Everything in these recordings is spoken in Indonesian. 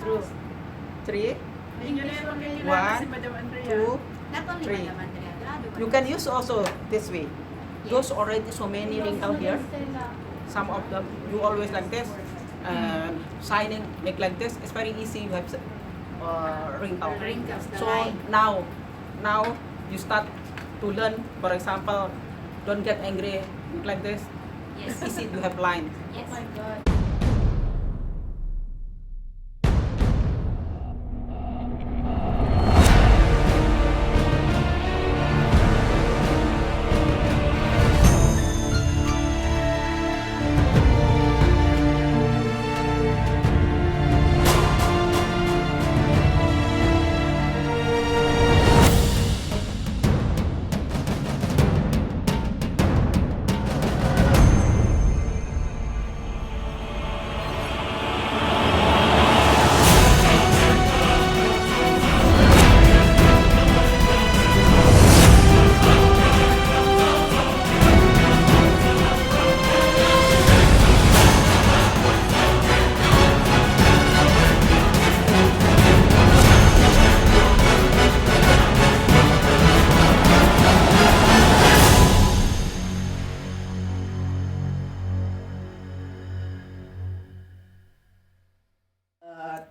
True. 3, Ganyan ang kailangan One, si Madam Andrea. 2, Not only Three. Madam Andrea, you can use also this way. Those already so many wrinkles here. Some of them you always like this. Signing make like this. It's very easy. You have wrinkle. Wrinkles, the So line. now you start to learn. For example, don't get angry like this. Yes. It's easy to have line. Yes. Oh my God.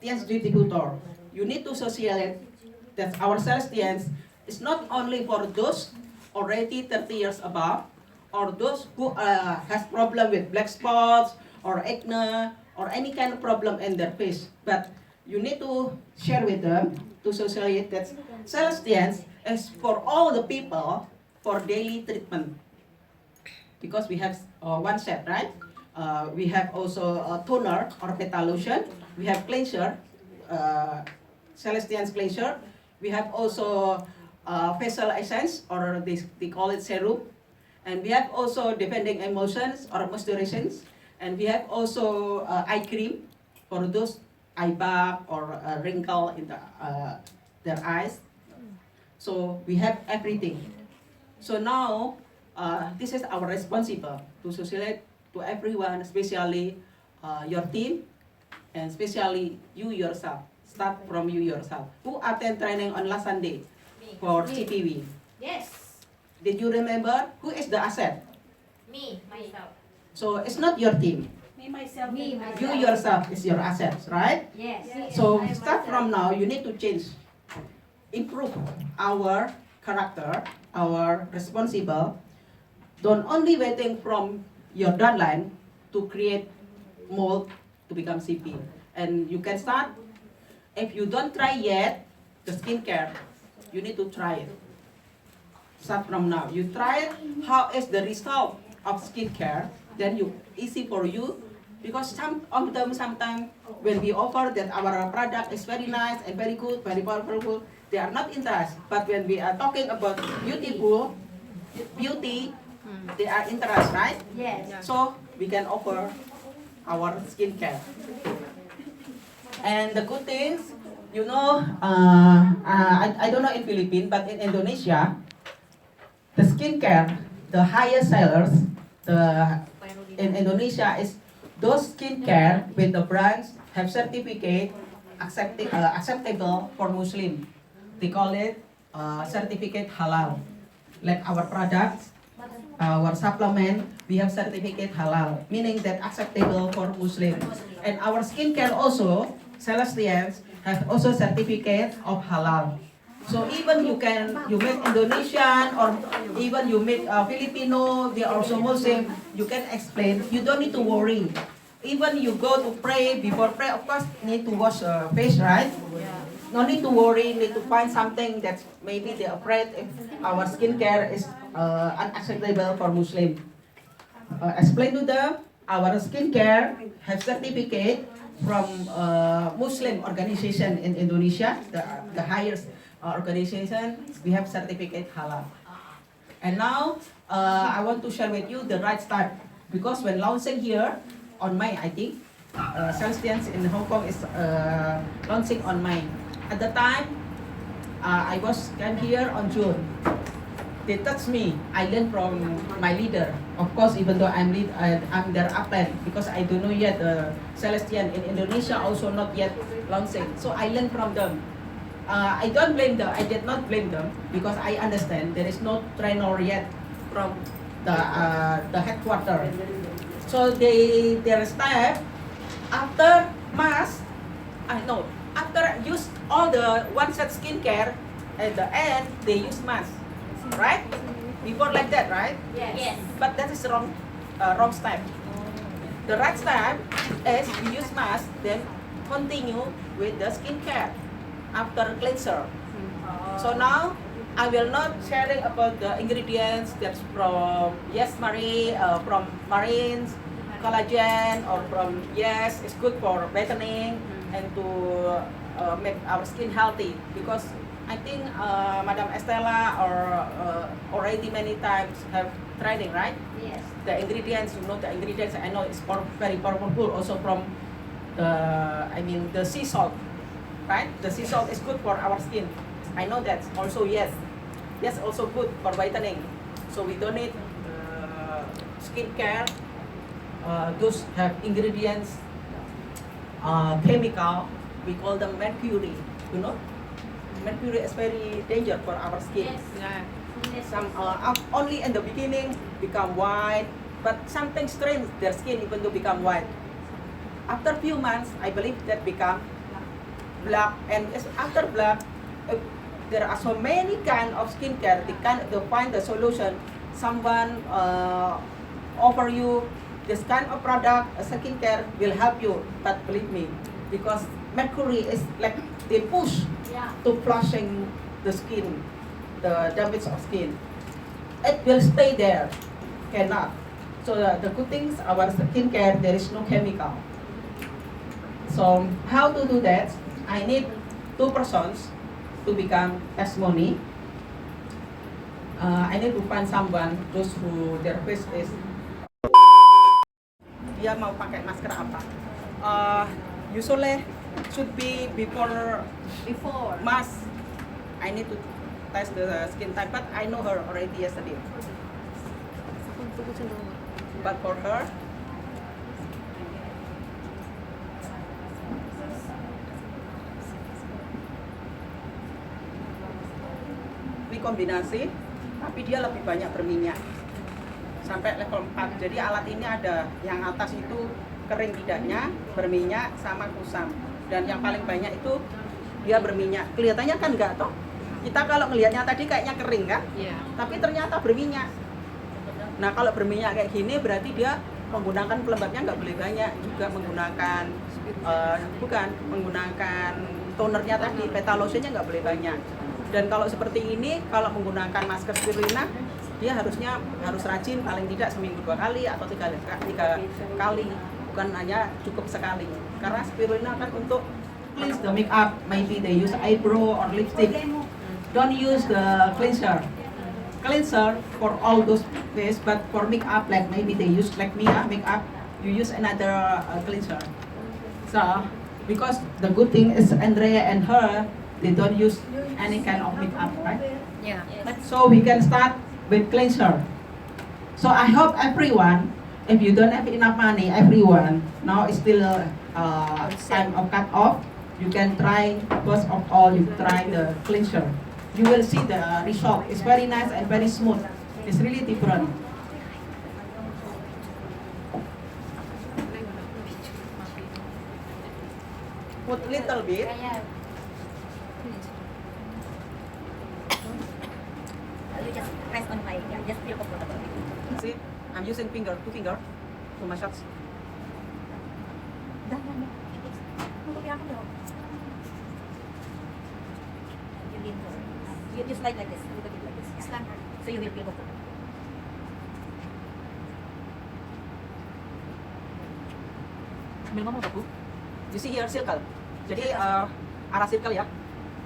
Tian's duty tutor. You need to socialize that our Celestians is not only for those already 30 years above, or those who has problem with black spots or acne or any kind of problem in their face, but you need to share with them to socialize that Celestians is for all the people for daily treatment. Because we have one set, right? We have also a toner or beta lotion. We have cleanser, Celestian's cleanser. We have also facial essence, or they call it serum. And we have also defending emotions or moisturizations. And we have also eye cream for those eye bag or wrinkle in their eyes. So we have everything. So now, this is our responsible to socialize to everyone, especially your team, and especially you yourself. Start from you yourself. Who attend training on last Sunday for Me. CPV? Yes. Did you remember who is the asset? Me, myself. So it's not your team. Me, myself, Me, and myself. You yourself is your assets, right? Yes. So I start myself. from now, you need to change, improve our character, our responsible. Don't only waiting from your deadline to create mold to become CP. And you can start, if you don't try yet, the skincare, you need to try it. Start from now. You try it, how is the result of skincare, then you easy for you. Because some of them sometimes when we offer that our product is very nice and very good, very powerful, they are not interested. But when we are talking about beauty, they are interested, right? Yes. So we can offer our skincare. And the good things, you know, I don't know in Philippines, but in Indonesia, the skincare, the highest sellers, in Indonesia is those skincare with the brands have certificate acceptable for Muslim. They call it certificate halal. Like our products, our supplement, we have certificate halal, meaning that acceptable for Muslim. And our skincare also, Celestians, have also certificate of halal. So even you meet Indonesian or even you meet Filipino, they are also Muslim, you can explain, you don't need to worry. Even you go to pray, before pray, of course, need to wash face, right? No need to worry, need to find something that maybe they're afraid if our skincare is unacceptable for Muslim. Explain to them, our skincare have certificate from Muslim organization in Indonesia, the highest organization, we have certificate halal. And now, I want to share with you the right start. Because when launching here, on May, I think, Celestians in Hong Kong is launching on May. At the time, came here on June. They touched me. I learned from my leader. Of course, even though I'm their upline because I don't know yet Celestian in Indonesia also not yet launching. So I learn from them. I don't blame them. I did not blame them because I understand there is no trainer yet from the headquarters. So their staff after mass, no, after use all the one set skincare at the end they use mask, right? Before like that, right? Yes. But that is wrong step. The right step is we use mask, then continue with the skincare after cleanser. So now I will not sharing about the ingredients that's from Yes Marie, from marines, collagen, or from Yes, it's good for whitening and to make our skin healthy because I think Madam Estella or already many times have tried it, right? Yes. The ingredients, you know the ingredients. I know it's very powerful. Also from the sea salt, right? The sea salt is good for our skin. I know that. Also yes, also good for whitening. So we don't need skincare. Those have ingredients, chemical. We call them mercury. You know. Mercury is very dangerous for our skin. Yes. Some only in the beginning become white, but something strange their skin even though become white. After few months, I believe that become black, and after black, there are so many kind of skincare. They find the solution. Someone offer you this kind of product, a skincare will help you, but believe me, because mercury is like they push to flushing the skin, the damage of skin. It will stay there, cannot. So the good things, our skincare, there is no chemical. So how to do that? I need 2 persons to become testimony. I need to find someone, those who their face is. Dia mau pakai masker apa? Usually should be before mask. I need to test the skin type, but I know her already yesterday. But for her, ini kombinasi, tapi dia lebih banyak berminyak sampai level 4. Jadi alat ini ada yang atas itu kering tidaknya, berminyak sama kusam. Dan yang paling banyak itu dia berminyak. Kelihatannya kan enggak toh? Kita kalau melihatnya tadi kayaknya kering kan? Iya. Tapi ternyata berminyak. Nah kalau berminyak kayak gini berarti dia menggunakan pelembabnya nggak boleh banyak, juga menggunakan menggunakan tonernya tadi, petalotionnya nggak boleh banyak. Dan kalau seperti ini, kalau menggunakan masker spirulina, dia harus rajin, paling tidak seminggu 2 kali atau 3 kali, bukan hanya cukup sekali. Karena spirulina kan untuk cleanse the makeup, maybe they use eyebrow or lipstick. Don't use the cleanser for all those face, but for makeup, like maybe they use like Mia makeup, you use another cleanser. So because the good thing is Andrea and her, they don't use any kind of makeup, right? Yeah. So we can start with cleanser. So I hope everyone, if you don't have enough money, everyone, now is still time of cut off, you can try, first of all, you try the cleanser. You will see the result. It's very nice and very smooth. It's really different. Put little bit. You just press on my, just feel comfortable. See, I'm using 2 finger to massage. You just like this, a little bit like this. Yeah. So you will feel comfortable. Sambil ngomong Bu. You see here circle. Jadi arah circle ya,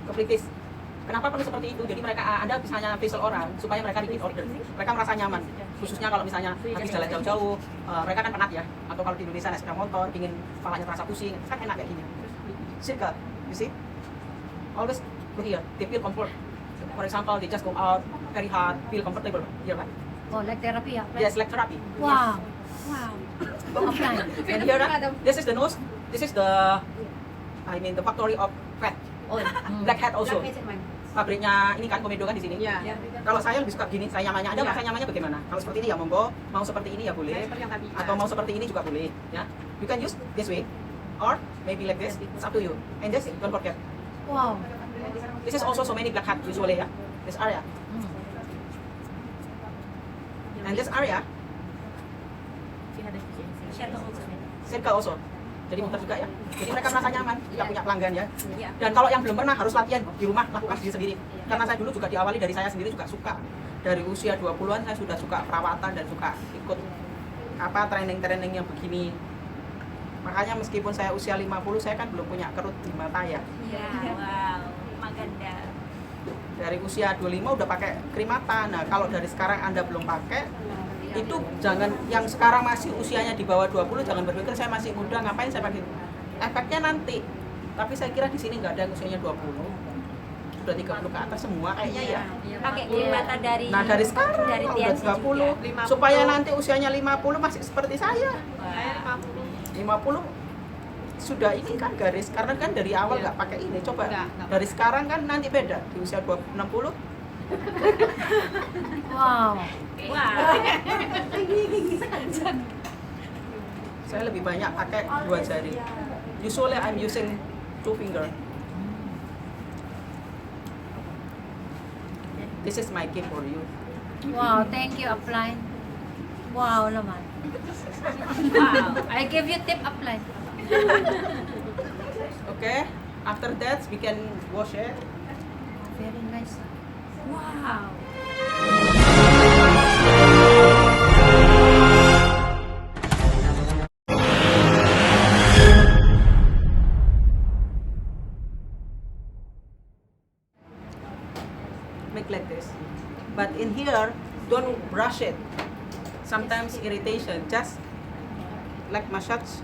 ke pelipis. Kenapa perlu seperti itu? Jadi Anda misalnya facial orang supaya mereka repeat order. Mereka merasa nyaman. Khususnya kalau misalnya habis jalan jauh-jauh, mereka kan penat ya. Atau kalau di Indonesia naik sepeda motor, pingin kepalanya terasa pusing, kan enak kayak gini. Circle, you see? Always go here, they feel comfort. For example, they just go out very hard, feel comfortable here, right? Oh, like therapy, yeah. Yes, like therapy. Wow. Wow. Apply. And here, this is the nose. This is the, the factory of fat. Black hat also. Pabriknya ini kan Komedo kan di sini. Ya. Kalau saya lebih suka gini, saya nyamannya. Anda rasa nyamannya bagaimana? Kalau seperti ini ya monggo, mau seperti ini ya boleh. Seperti yang tadi. Atau mau seperti ini juga boleh, ya. You can use this way or maybe like this. It's up to you. And this, don't forget. Wow. This is also so many black hat usually, ya. This area. And this area, circle also. Jadi muter juga ya. Jadi mereka merasa nyaman, kita punya pelanggan ya. Dan kalau yang belum pernah harus latihan di rumah, lakukan sendiri. Karena saya dulu juga diawali dari saya sendiri juga suka. Dari usia 20-an saya sudah suka perawatan dan suka ikut training-training yang begini. Makanya meskipun saya usia 50, saya kan belum punya kerut di mata ya. Iya, wow, maganda. Dari usia 25 udah pakai krim mata. Nah, kalau dari sekarang Anda belum pakai, itu jangan, yang sekarang masih usianya di bawah 20 jangan berpikir saya masih muda, ngapain saya pakai. Efeknya nanti. Tapi saya kira di sini nggak ada yang usianya 20. Sudah 30 ke atas semua kayaknya ya. Pakai krim mata dari Nah, dari sekarang dari udah Tianzi 30 juga. supaya nanti usianya 50 masih seperti saya. Wow. 50 sudah ini kan garis, karena kan dari awal nggak pakai ini. Coba Nggak. dari sekarang kan nanti beda di usia 60. Wow. Wow. Saya lebih banyak pakai 2 jari. Usually I'm using 2 finger. This is my gift for you. Wow, thank you, Apply. Wow naman. Wow. I give you tip, Apply. Okay. After that we can wash it. Very nice. Wow. Make like this. But in here, don't brush it. Sometimes irritation. Just like massage.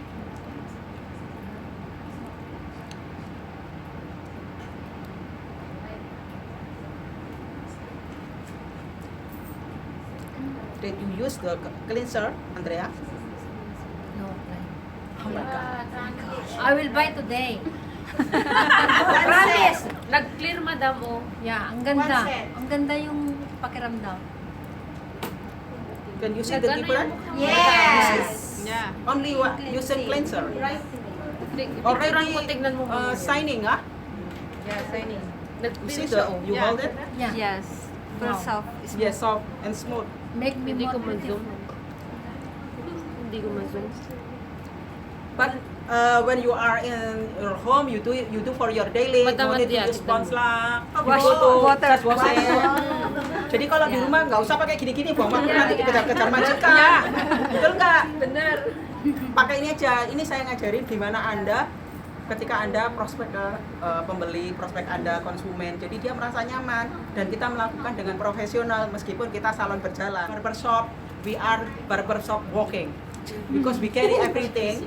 Did you use the cleanser, Andrea? No, Apply. Oh my God. I will buy today. Promise. Nag-clear, madam, oh. Yeah, ang ganda. One set. Ang ganda yung pakiramdam. Can you see the difference? Yes. Yeah. Only using cleanser. Already shining, ah? Yeah, signing. You see the, you Yeah. hold it? Yeah. Yes. Wow. Self. Yes, soft and smooth. Make me Hindi more ko beautiful. ma-zoom. Hindi ko ma-zoom. But when you are in your home, you do for your daily. Madam, You need to yeah, use sponge lah. Wash You go to water. just wash it. Jadi kalau di rumah nggak usah pakai gini-gini, buang waktu nanti dikejar-kejar majikan. Betul nggak? Bener. Pakai ini aja. Ini saya ngajarin gimana Anda ketika Anda prospek ke pembeli, prospek Anda konsumen. Jadi dia merasa nyaman dan kita melakukan dengan profesional meskipun kita salon berjalan. Barbershop, we are barbershop walking. Because we carry everything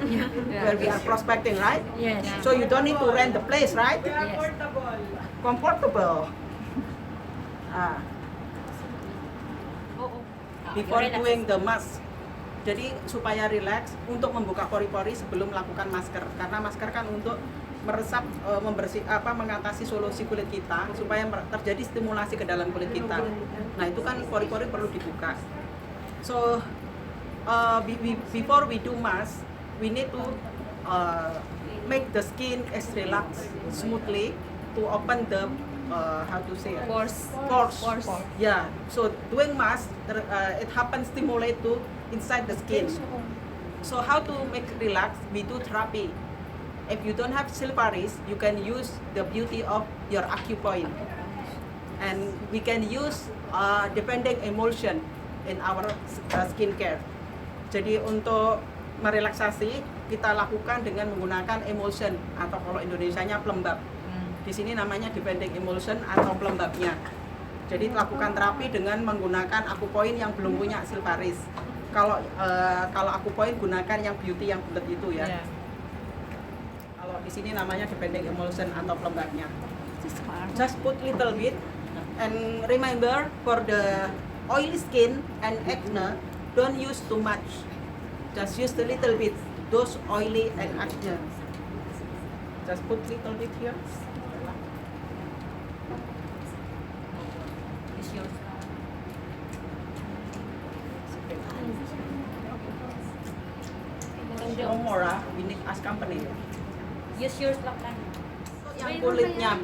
where we are prospecting, right? Yes. So you don't need to rent the place, right? Yes. Comfortable. Ah. Before doing the mask. Jadi supaya relax untuk membuka pori-pori sebelum melakukan masker. Karena masker kan untuk meresap, mengatasi solusi kulit kita supaya terjadi stimulasi ke dalam kulit kita. Nah itu kan pori-pori perlu dibuka. So before we do mask, we need to make the skin as relaxed smoothly to open the how to say it? Pores. Yeah. So doing mask, it happens stimulate to inside the skin. So how to make relax? We do therapy. If you don't have silveries, you can use the beauty of your acupoint, and we can use depending emulsion in our skincare. Jadi untuk merelaksasi kita lakukan dengan menggunakan emulsion atau kalau Indonesianya pelembab. Di sini namanya depending emulsion atau pelembabnya. Jadi lakukan terapi dengan menggunakan acupoint yang belum punya silveries. Kalau acupoint gunakan yang beauty yang bulat itu ya. Kalau di sini namanya depending emulsion atau pelembabnya. Just put little bit and remember for the oily skin and acne, don't use too much. Just use a little bit. Those oily and acne. Just put little bit here. Use yours. No more, we need as company. Use yours lang kan. Yang kulitnya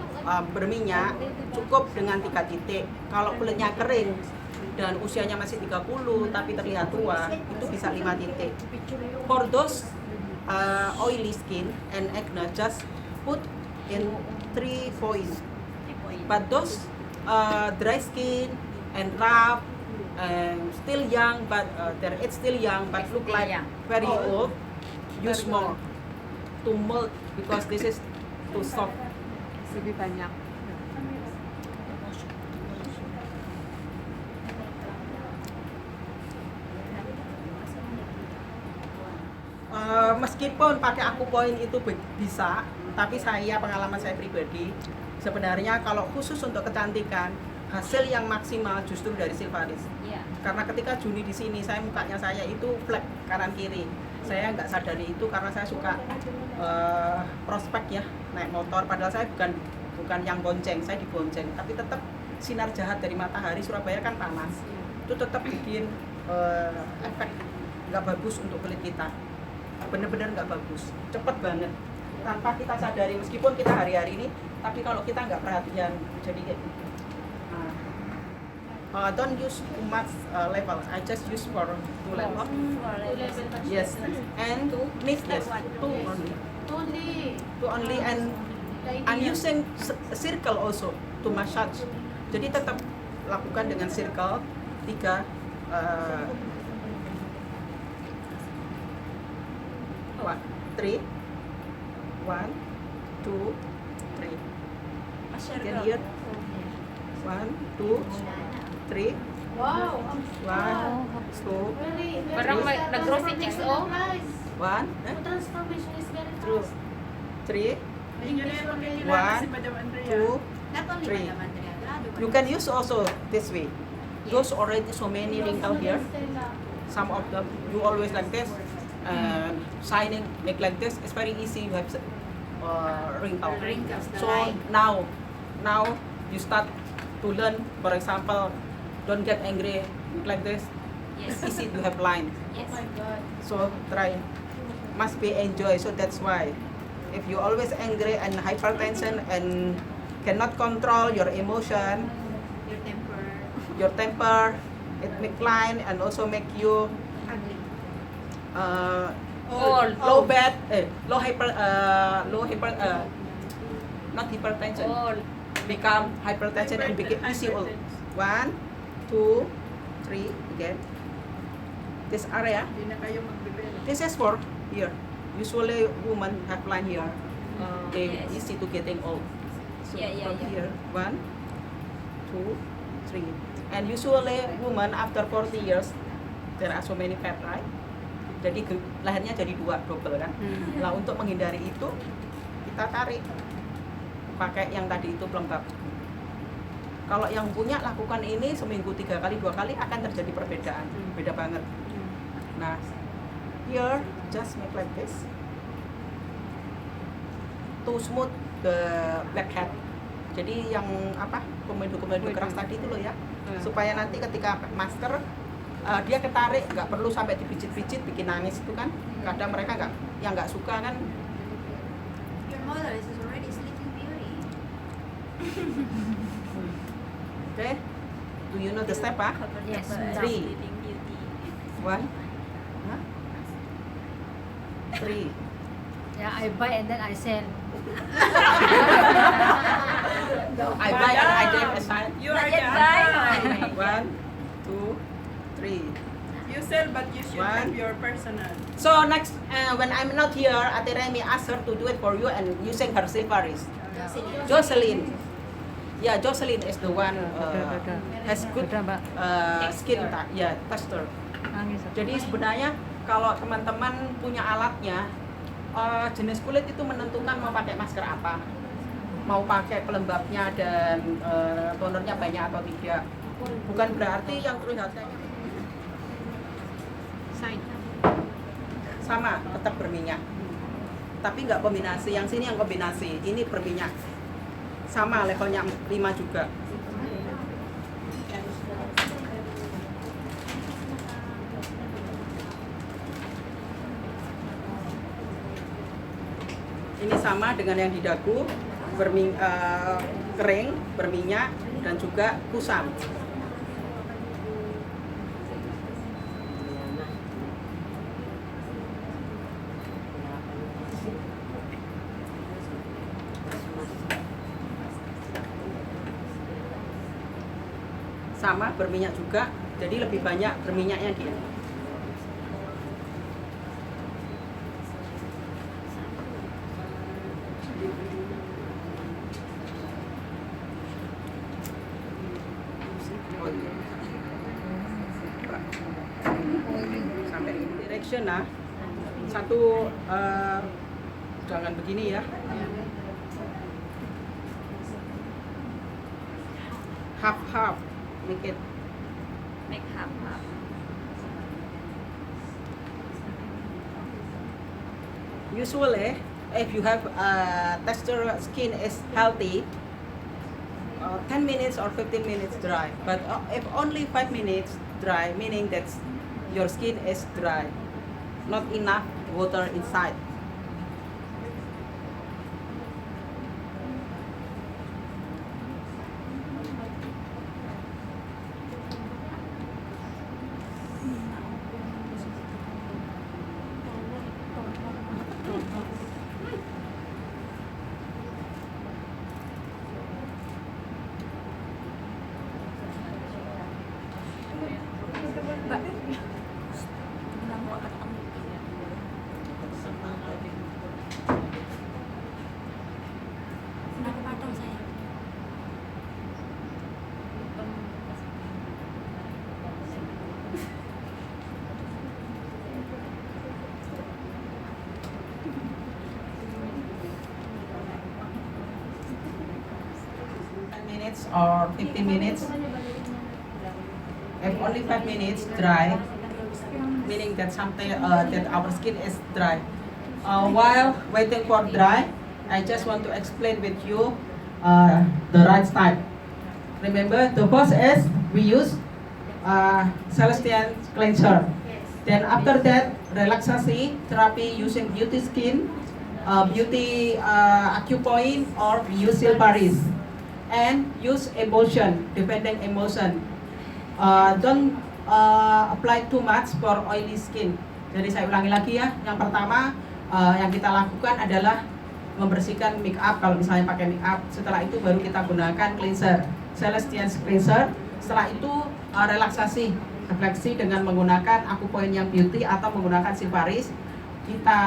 berminyak cukup dengan 3 titik. Kalau kulitnya kering dan usianya masih 30 tapi terlihat tua, itu bisa 5 titik. For those oily skin and acne, just put in 3 points. But those dry skin and rough and still young, but their age still young but look like very old, use more to mold because this is too soft. Lebih banyak. Meskipun pakai akupoint itu bisa, tapi pengalaman saya pribadi, sebenarnya kalau khusus untuk kecantikan, hasil yang maksimal justru dari Silvaris. Iya. Karena ketika Juni di sini, mukanya saya itu flat kanan kiri. Saya nggak sadari itu karena saya suka prospek ya, naik motor. Padahal saya bukan yang bonceng, saya dibonceng. Tapi tetap sinar jahat dari matahari Surabaya kan panas. Itu tetap bikin efek nggak bagus untuk kulit kita. Bener-bener nggak bagus, cepet banget. Tanpa kita sadari, meskipun kita hari-hari ini, tapi kalau kita nggak perhatian, jadi kayak gitu. Don't use too much levels. I just use for 2 levels. Yes, and need yes, 2 only. Two only, and I'm using circle also to massage. Jadi tetap lakukan dengan circle 3. 3. 1, 2, 3. Can you hear? 1, 2, 3. Wow. 1, 2, Parang nag-rosy cheeks, oh. 1, The transformation is very True. fast. 3, Engineer, One, si Madam Andrea. 2. Not only Three. Madam Andrea, You can use also this way. Those already so many wrinkles here. Stella. Some of them you always like this, and shining make like this. It's very easy. You have wrinkle. Wrinkles, the So line. now you start to learn. For example, don't get angry make like this. Yes. It's easy to have line. Yes. Oh my God. So try. Must be enjoy. So that's why. If you always angry and hypertension and cannot control your emotion, Your temper. your temper, it make line and also make you low bad, not hypertension, become hypertension and become easy old. 1, 2, 3 again. This area, Hindi na kayo magbibili. this is for here. Usually women have line here. They Yes. easy to getting old. So Yeah, from yeah. here, 1, 2, 3. And usually women after 40 years, there are so many fat, right? Jadi lehernya jadi 2, double kan. Nah untuk menghindari itu, kita tarik pakai yang tadi itu pelembab. Kalau yang punya lakukan ini seminggu 3 kali, 2 kali akan terjadi perbedaan, beda banget. Nah, here just make like this to smooth the blackhead. Jadi yang apa komedi-komedi keras tadi itu loh ya, supaya nanti ketika pakai masker dia ketarik, nggak perlu sampai dipijit-pijit bikin nangis itu kan. Kadang mereka nggak suka kan. Your mother is already Sleeping Beauty. Okay, do you know the step ah? Yes. 3, 1, 3. Yeah, I buy and then I sell. I buy and I give aside. You are Yet the buy. 1, 2, 3. You sell, but you should One. have your personal. So next, when I'm not here, Ate Remy ask her to do it for you and using her Silvaris. Jocelyn. Yeah, Jocelyn is the one has good skin texture. Jadi sebenarnya kalau teman-teman punya alatnya, jenis kulit itu menentukan mau pakai masker apa, mau pakai pelembabnya dan tonernya banyak atau tidak. Bukan berarti yang terlihatnya Side. sama, tetap berminyak. Tapi nggak kombinasi. Yang sini yang kombinasi. Ini berminyak. Sama levelnya 5 juga. Ini sama dengan yang di dagu, kering, berminyak, dan juga kusam. Sama berminyak juga, jadi lebih banyak berminyaknya dia. Sampai ini direction nah, satu jangan begini ya. Half, make it. Make half. Usually, if you have texture skin is healthy, 10 minutes or 15 minutes dry. But if only 5 minutes dry, meaning that your skin is dry, not enough water inside. Nakapatong saya. Minutes or 15 minutes. If only 5 minutes dry, meaning that something that our skin is dry. While waiting for dry, I just want to explain with you the right type. Remember, the first is we use Celestian cleanser. Then after that, relaxation therapy using beauty skin, beauty acupoint, or we use Silvaris. And use emotion, depending emotion. Don't apply too much for oily skin. Jadi saya ulangi lagi ya. Yang pertama yang kita lakukan adalah membersihkan make up kalau misalnya pakai make up. Setelah itu baru kita gunakan cleanser, Celestian cleanser. Setelah itu relaksasi, refleksi dengan menggunakan acupoint yang beauty atau menggunakan Silvaris. Kita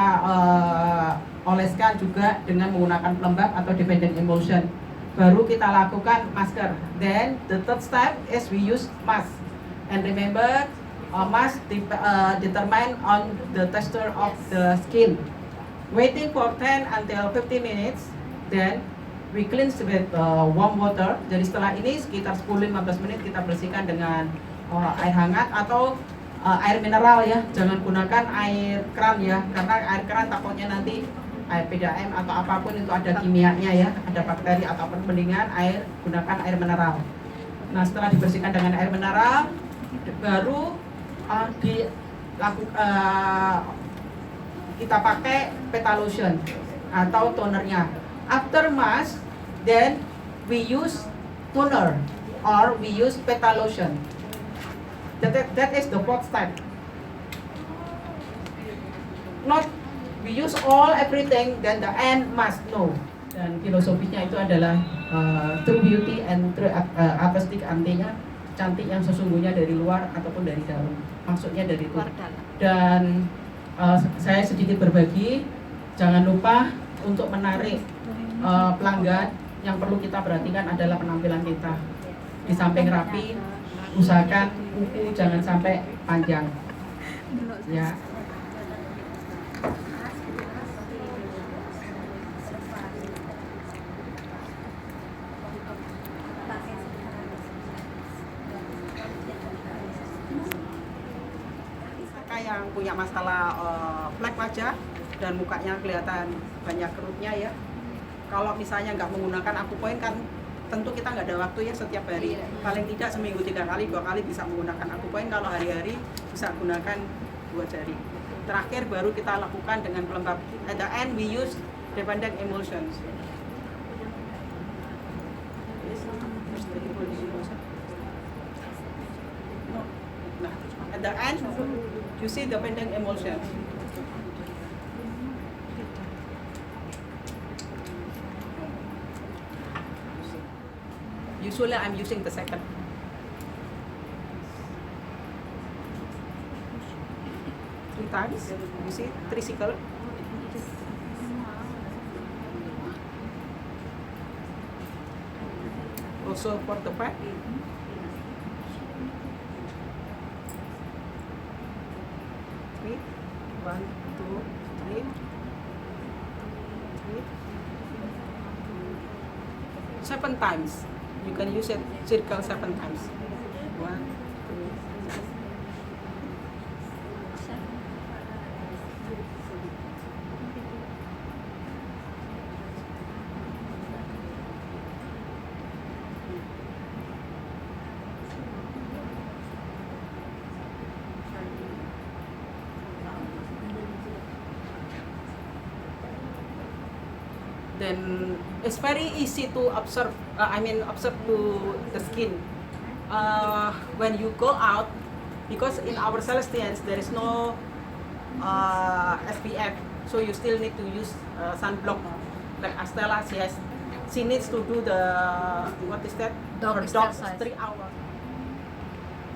oleskan juga dengan menggunakan pelembab atau dependent emotion. Baru kita lakukan masker. Then the third step is we use mask. And remember, mask determine on the texture of the skin. Waiting for 10 until 15 minutes, then we cleanse with warm water. Jadi setelah ini sekitar 10-15 menit kita bersihkan dengan air hangat atau air mineral ya. Jangan gunakan air keran ya, karena air keran takutnya nanti air PDAM atau apapun itu ada kimianya ya, ada bakteri ataupun mendingan gunakan air mineral. Nah setelah dibersihkan dengan air mineral, baru kita pakai petalotion atau tonernya. After mask, then we use toner or we use petalotion. That is the fourth step. Not we use all everything, then the end must know. Dan filosofinya itu adalah true beauty and true artistic, artinya cantik yang sesungguhnya dari luar ataupun dari dalam. Maksudnya dari itu. Dan saya sedikit berbagi, jangan lupa untuk menarik pelanggan. Yang perlu kita perhatikan adalah penampilan kita. Di samping rapi, usahakan kuku jangan sampai panjang. Ya. yang punya masalah flek wajah dan mukanya kelihatan banyak kerutnya ya. Kalau misalnya nggak menggunakan akupoint kan tentu kita nggak ada waktu ya setiap hari. Paling tidak seminggu 3 kali, 2 kali bisa menggunakan akupoint. Kalau hari-hari bisa gunakan 2 jari. Terakhir baru kita lakukan dengan pelembab. At the end we use dependent emulsions. Nah, at the end you see dependent emulsion. Usually I'm using the second. Three times, you see, 3 cycle. Also for the back. 3, 1, 2, 3. 7 times. You can use it circle 7 times. 1, 2, 3. Then it's very easy to observe. Observe to the skin. When you go out, because in our Celestians there is no SPF, so you still need to use sunblock. Like Astella, she needs to do the what is that? Dog Her dog exercise. 3 hours,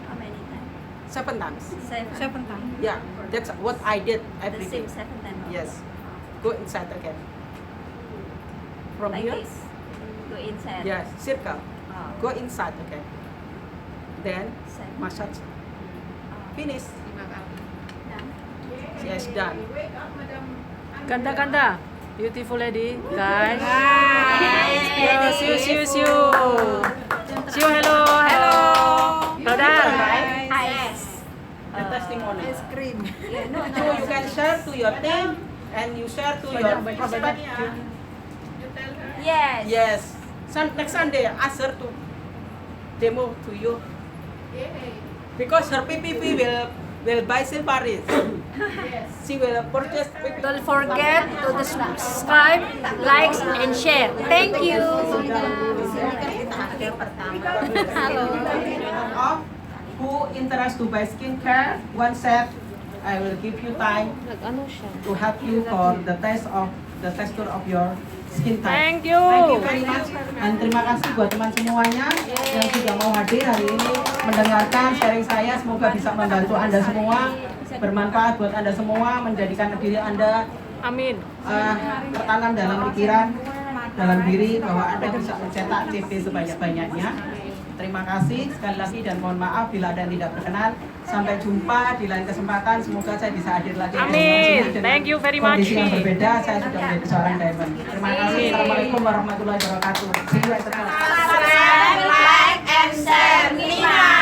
How many times? 7 times. 7 times. Yeah, that's what I did The every same day. 7 times. Yes. Go inside again. From Like here. this. Go inside. Yes, circle. Oh. Go inside again. Then Seven. massage. Finish. Done. Yes, done. Wake up, Madam. Ganda. Beautiful lady, guys. Yes, See you. See you, hello. Rodan. Yes. The testimony. No, So you can share to your team and you share to your prospect. You tell her. Yes. Yes. Next Sunday, ask her to demo to you Yay. because her PPP will buy Silparis. Yes. She will purchase PPP. Don't forget to subscribe, likes, and share. Thank you. Of who interest to buy skincare, one set, I will give you time Nag-ano siya? to help you for the texture of your skin type. Thank you. Thank you very much. Dan terima kasih buat teman semuanya yang sudah mau hadir hari ini mendengarkan sharing saya. Semoga bisa membantu Anda semua, bermanfaat buat Anda semua, menjadikan diri Anda Amin. tertanam dalam pikiran, dalam diri bahwa Anda bisa mencetak CV sebanyak-banyaknya. Terima kasih sekali lagi dan mohon maaf bila ada yang tidak berkenan. Sampai jumpa di lain kesempatan. Semoga saya bisa hadir lagi. Amin. dengan Thank you very much. kondisi yang berbeda. Saya sudah menjadi seorang diamond. Terima kasih. Assalamualaikum warahmatullahi wabarakatuh. See you at the next. Subscribe, like, and share. Nina.